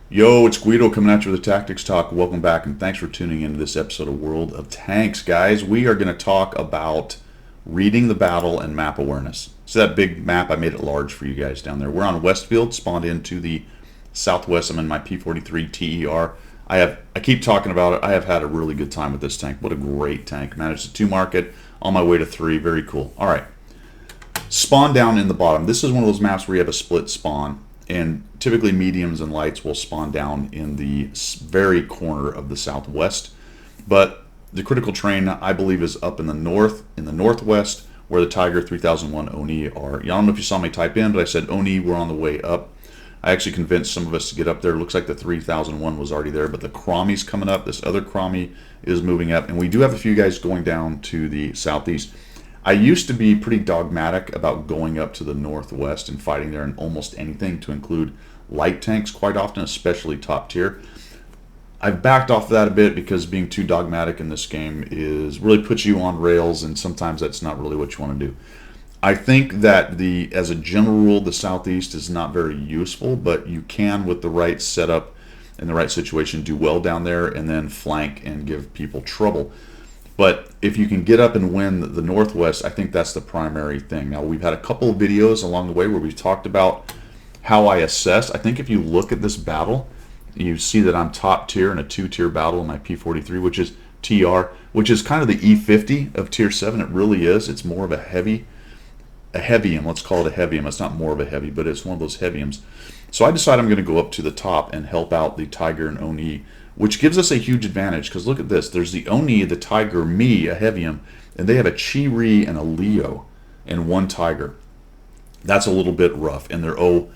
Yo, it's Guido coming at you with a Tactics Talk. Welcome back, and thanks for tuning into this episode of World of Tanks. Guys, we are going to talk about reading the battle and map awareness. So that big map, I made it large for you guys down there. We're on Westfield, spawned into the southwest. I'm in my P43 TER. I keep talking about it. I have had a really good time with this tank. What a great tank. Managed to 2 mark it on my way to 3. Very cool. All right. Spawn down in the bottom. This is one of those maps where you have a split spawn, and typically mediums and lights will spawn down in the very corner of the southwest. But the critical terrain, I believe, is up in the north, in the northwest, where the Tiger 3001 Oni are. I don't know if you saw me type in, but I said Oni, we're on the way up. I actually convinced some of us to get up there. Looks like the 3001 was already there, but the Cromie's coming up. This other Cromie is moving up, and we do have a few guys going down to the southeast. I used to be pretty dogmatic about going up to the northwest and fighting there in almost anything, to include light tanks quite often, especially top tier. I've backed off of that a bit because being too dogmatic in this game is really puts you on rails, and sometimes that's not really what you want to do. I think that as a general rule, the southeast is not very useful, but you can, with the right setup and the right situation, do well down there and then flank and give people trouble. But if you can get up and win the Northwest, I think that's the primary thing. Now, we've had a couple of videos along the way where we've talked about how I assess. I think if you look at this battle, you see that I'm top tier in a 2-tier battle in my P43, which is TR, which is kind of the E50 of Tier 7. It really is. It's more of a heavium. Let's call it a heavium. It's not more of a heavy, but it's one of those heaviums. So I decided I'm going to go up to the top and help out the Tiger and Oni, which gives us a huge advantage, because look at this. There's the Oni, the Tiger, me, a heavium, and they have a Chi-Ri and a Leo and 1 Tiger. That's a little bit rough, and their OI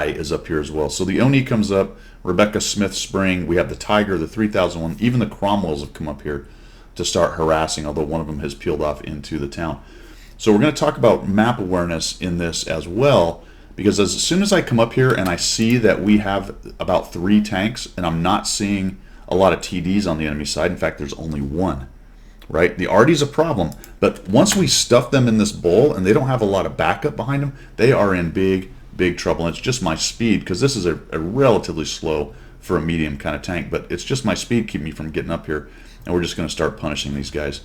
is up here as well. So the Oni comes up, Rebecca Smith Spring, we have the Tiger, the 3001, even the Cromwells have come up here to start harassing, although one of them has peeled off into the town. So we're going to talk about map awareness in this as well, because as soon as I come up here and I see that we have about 3 tanks, and I'm not seeing a lot of TDs on the enemy side, in fact there's only 1, right? The Artie's a problem, but once we stuff them in this bowl and they don't have a lot of backup behind them, they are in big trouble. And it's just my speed, because this is a relatively slow for a medium kind of tank, but it's just my speed keeping me from getting up here, and we're just going to start punishing these guys.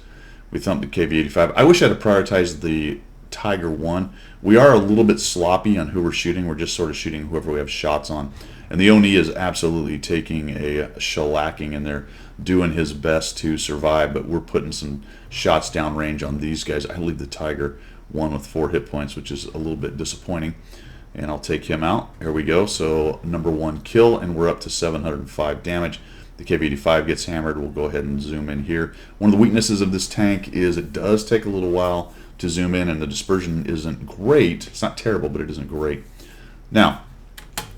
We thumped the KV-85. I wish I had prioritized the Tiger 1. We are a little bit sloppy on who we're shooting. We're just sort of shooting whoever we have shots on. And the Oni is absolutely taking a shellacking, and they're doing his best to survive, but we're putting some shots downrange on these guys. I leave the Tiger 1 with 4 hit points, which is a little bit disappointing. And I'll take him out. There we go. So number 1 kill, and we're up to 705 damage. The KV-85 gets hammered. We'll go ahead and zoom in here. One of the weaknesses of this tank is it does take a little while to zoom in, and the dispersion isn't great. It's not terrible, but it isn't great. Now,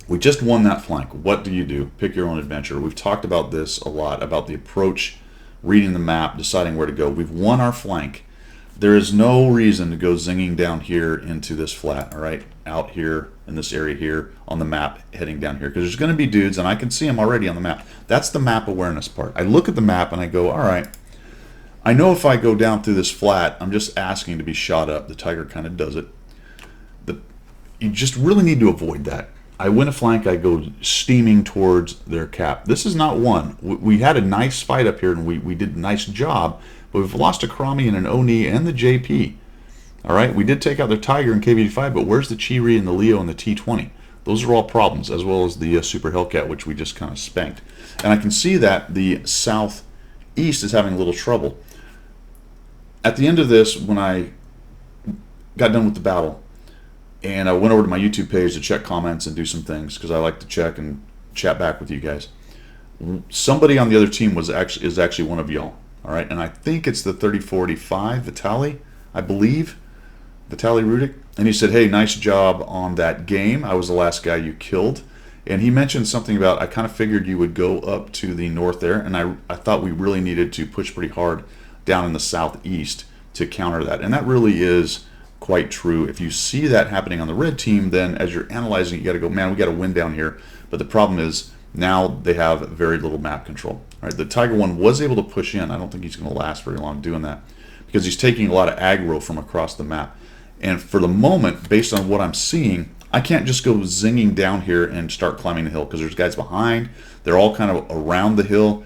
we just won that flank. What do you do? Pick your own adventure. We've talked about this a lot, about the approach, reading the map, deciding where to go. We've won our flank. There is no reason to go zinging down here into this flat, all right? Out here in this area here on the map, heading down here, because there's going to be dudes, and I can see them already on the map. That's the map awareness part. I look at the map and I go, all right, I know if I go down through this flat, I'm just asking to be shot up. The Tiger kind of does it. You just really need to avoid that. I win a flank, I go steaming towards their cap. This is not one. We had a nice fight up here, and we did a nice job, but we've lost a Cromie and an Oni and the JP. All right, we did take out their Tiger and KV-85, but where's the Chi-Ri and the Leo and the T20? Those are all problems, as well as the Super Hellcat, which we just kind of spanked. And I can see that the southeast is having a little trouble. At the end of this, when I got done with the battle, and I went over to my YouTube page to check comments and do some things, because I like to check and chat back with you guys. Somebody on the other team is actually one of y'all, all right? And I think it's the 3045 Vitali, I believe, Vitali Rudik. And he said, hey, nice job on that game. I was the last guy you killed. And he mentioned something about, I kind of figured you would go up to the north there, and I thought we really needed to push pretty hard down in the southeast to counter that. And that really is quite true. If you see that happening on the red team, then as you're analyzing it, you got to go, man, we got to win down here. But the problem is now they have very little map control. All right, the Tiger 1 was able to push in. I don't think he's going to last very long doing that, because he's taking a lot of aggro from across the map. And for the moment, based on what I'm seeing, I can't just go zinging down here and start climbing the hill because there's guys behind. They're all kind of around the hill.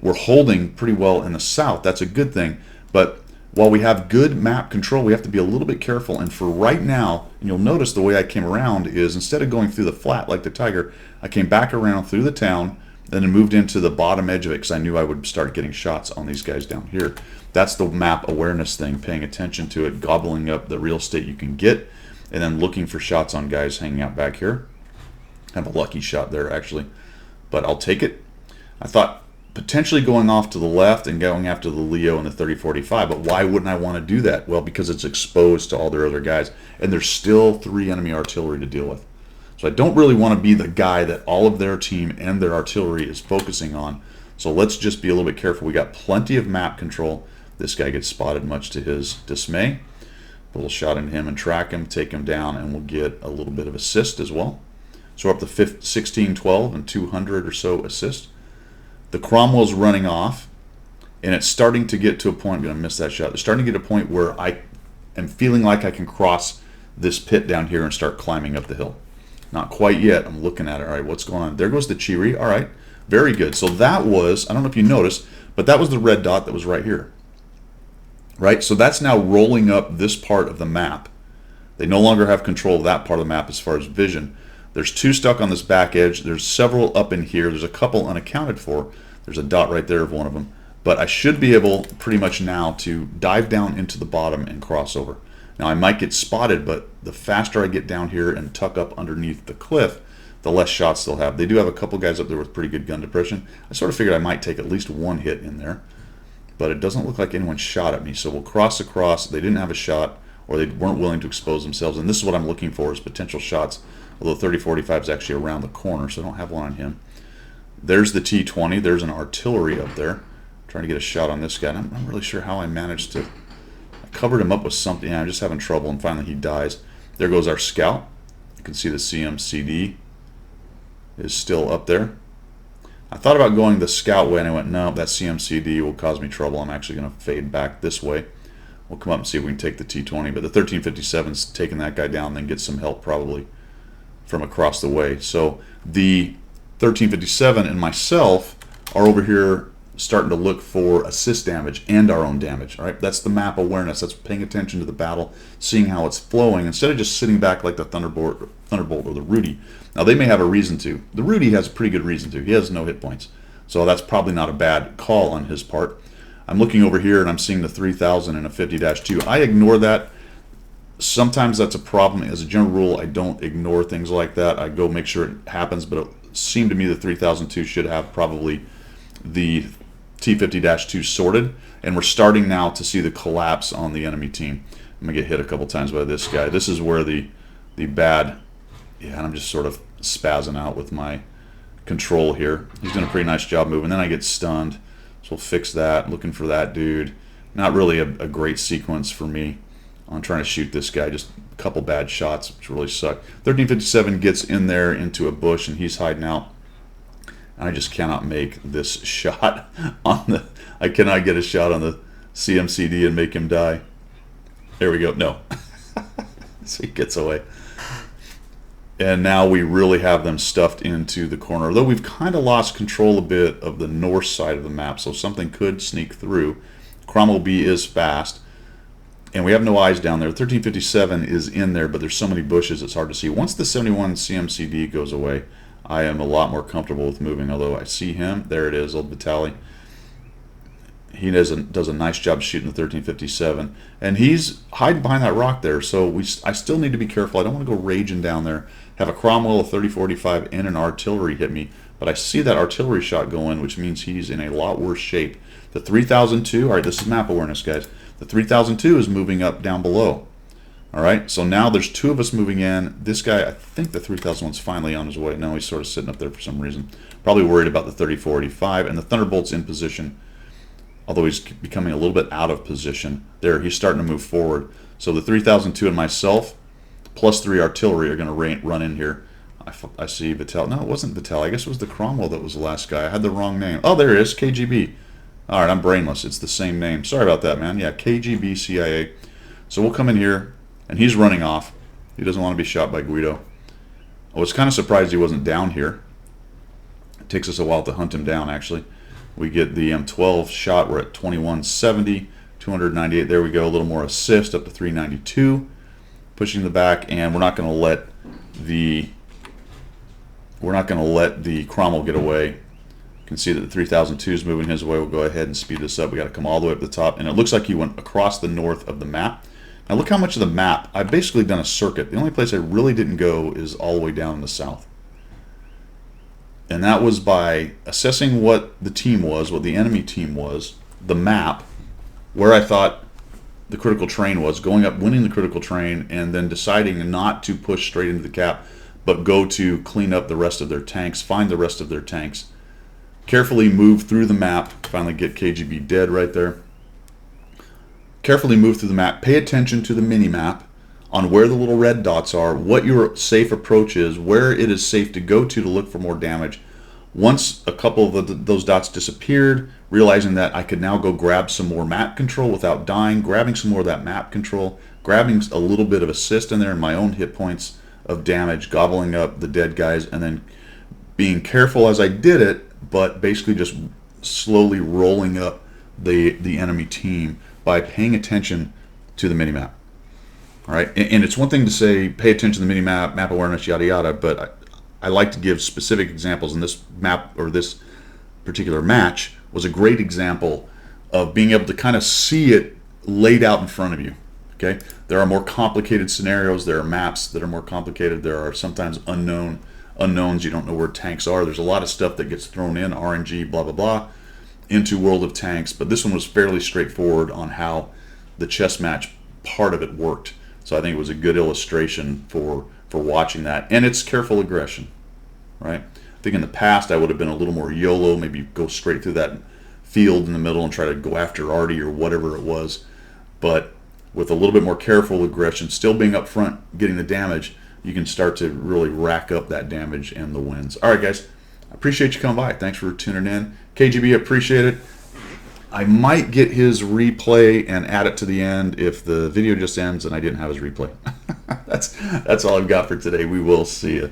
We're holding pretty well in the south. That's a good thing. But while we have good map control, we have to be a little bit careful. And for right now, and you'll notice the way I came around is instead of going through the flat like the Tiger, I came back around through the town, then moved into the bottom edge of it because I knew I would start getting shots on these guys down here. That's the map awareness thing, paying attention to it, gobbling up the real estate you can get, and then looking for shots on guys hanging out back here. I have a lucky shot there, actually, but I'll take it. I thought potentially going off to the left and going after the Leo and the 3045, but why wouldn't I want to do that? Well, because it's exposed to all their other guys, and there's still 3 enemy artillery to deal with. So I don't really want to be the guy that all of their team and their artillery is focusing on. So let's just be a little bit careful. We got plenty of map control. This guy gets spotted, much to his dismay. A little shot into him and track him, take him down, and we'll get a little bit of assist as well. So we're up to 16, 12, and 200 or so assist. The Cromwell's running off, and it's starting to get to a point, I'm going to miss that shot. It's starting to get to a point where I am feeling like I can cross this pit down here and start climbing up the hill. Not quite yet. I'm looking at it. All right, what's going on? There goes the Cheery. All right, very good. So that was, I don't know if you noticed, but that was the red dot that was right here. Right? So that's now rolling up this part of the map. They no longer have control of that part of the map as far as vision. There's 2 stuck on this back edge. There's several up in here. There's a couple unaccounted for. There's a dot right there of one of them. But I should be able pretty much now to dive down into the bottom and cross over. Now I might get spotted, but the faster I get down here and tuck up underneath the cliff, the less shots they'll have. They do have a couple guys up there with pretty good gun depression. I sort of figured I might take at least 1 hit in there, but it doesn't look like anyone shot at me. So we'll cross across. They didn't have a shot, or they weren't willing to expose themselves. And this is what I'm looking for, is potential shots. Although 3045 is actually around the corner, so I don't have one on him. There's the T20. There's an artillery up there. Trying to get a shot on this guy. I'm not really sure how I managed to... I covered him up with something. Yeah, I'm just having trouble, and finally he dies. There goes our scout. You can see the CMCD is still up there. I thought about going the scout way, and I went, no, that CMCD will cause me trouble. I'm actually going to fade back this way. We'll come up and see if we can take the T20, but the 1357's taking that guy down, then get some help probably from across the way. So the 1357 and myself are over here starting to look for assist damage and our own damage. All right, that's the map awareness. That's paying attention to the battle, seeing how it's flowing instead of just sitting back like the Thunderbolt or the Rudy. Now they may have a reason to. The Rudy has a pretty good reason to. He has no hit points, so that's probably not a bad call on his part. I'm looking over here and I'm seeing the 3000 and a 50-2. I ignore that. Sometimes that's a problem. As a general rule, I don't ignore things like that. I go make sure it happens, but it seemed to me the 3002 should have probably the T50-2 sorted, and we're starting now to see the collapse on the enemy team. I'm going to get hit a couple times by this guy. This is where the bad... Yeah, and I'm just sort of spazzing out with my control here. He's doing a pretty nice job moving. Then I get stunned, so we'll fix that. Looking for that dude. Not really a great sequence for me on trying to shoot this guy. Just a couple bad shots, which really suck. 1357 gets in there into a bush, and he's hiding out. I just cannot make this shot on the... I cannot get a shot on the CMCD and make him die. There we go. No. So he gets away. And now we really have them stuffed into the corner. Although we've kind of lost control a bit of the north side of the map, so something could sneak through. Cromwell B is fast. And we have no eyes down there. 1357 is in there, but there's so many bushes it's hard to see. Once the 71 CMCD goes away, I am a lot more comfortable with moving. Although I see him. There it is, old Vitali. He does a nice job shooting the 1357. And he's hiding behind that rock there, so I still need to be careful. I don't want to go raging down there. Have a Cromwell, a 3045, and an artillery hit me. But I see that artillery shot going, which means he's in a lot worse shape. The 3002, all right, this is map awareness, guys. The 3002 is moving up down below. All right, so now there's 2 of us moving in. This guy, I think the 3001's finally on his way. No, he's sort of sitting up there for some reason. Probably worried about the 3485, and the Thunderbolt's in position. Although he's becoming a little bit out of position. There, he's starting to move forward. So the 3002 and myself, plus 3 artillery, are going to run in here. I see Vital. No, it wasn't Vital. I guess it was the Cromwell that was the last guy. I had the wrong name. Oh, there it is, KGB. All right, I'm brainless. It's the same name. Sorry about that, man. Yeah, KGB CIA. So we'll come in here, and he's running off. He doesn't want to be shot by Guido. I was kind of surprised he wasn't down here. It takes us a while to hunt him down, actually. We get the M12 shot. We're at 2170, 298. There we go. A little more assist up to 392. Pushing the back, and we're not going to let the Cromwell get away. You can see that the 3002 is moving his way. We'll go ahead and speed this up. We got to come all the way up the top, and it looks like he went across the north of the map. Now look how much of the map. I've basically done a circuit. The only place I really didn't go is all the way down in the south. And that was by assessing what the team was, what the enemy team was, the map, where I thought the critical terrain was, going up, winning the critical terrain, and then deciding not to push straight into the cap, but go to clean up the rest of their tanks, find the rest of their tanks, carefully move through the map, finally get KGB dead right there. Carefully move through the map, pay attention to the mini-map on where the little red dots are, what your safe approach is, where it is safe to go to look for more damage. Once a couple of those dots disappeared, realizing that I could now go grab some more map control without dying, grabbing some more of that map control, grabbing a little bit of assist in there and my own hit points of damage, gobbling up the dead guys, and then being careful as I did it, but basically just slowly rolling up the enemy team by paying attention to the minimap. All right, and it's one thing to say pay attention to the minimap, map awareness, yada yada, but I like to give specific examples, and this map or this particular match was a great example of being able to kind of see it laid out in front of you. Okay, there are more complicated scenarios, there are maps that are more complicated, there are sometimes unknowns, you don't know where tanks are. There's a lot of stuff that gets thrown in, RNG, blah blah blah, into World of Tanks, but this one was fairly straightforward on how the chess match part of it worked. So I think it was a good illustration for watching that, and it's careful aggression, right? I think in the past I would have been a little more YOLO, maybe go straight through that field in the middle and try to go after Artie or whatever it was, but with a little bit more careful aggression, still being up front, getting the damage, you can start to really rack up that damage and the wins. All right, guys, I appreciate you coming by. Thanks for tuning in. KGB, appreciate it. I might get his replay and add it to the end if the video just ends and I didn't have his replay. That's all I've got for today. We will see you.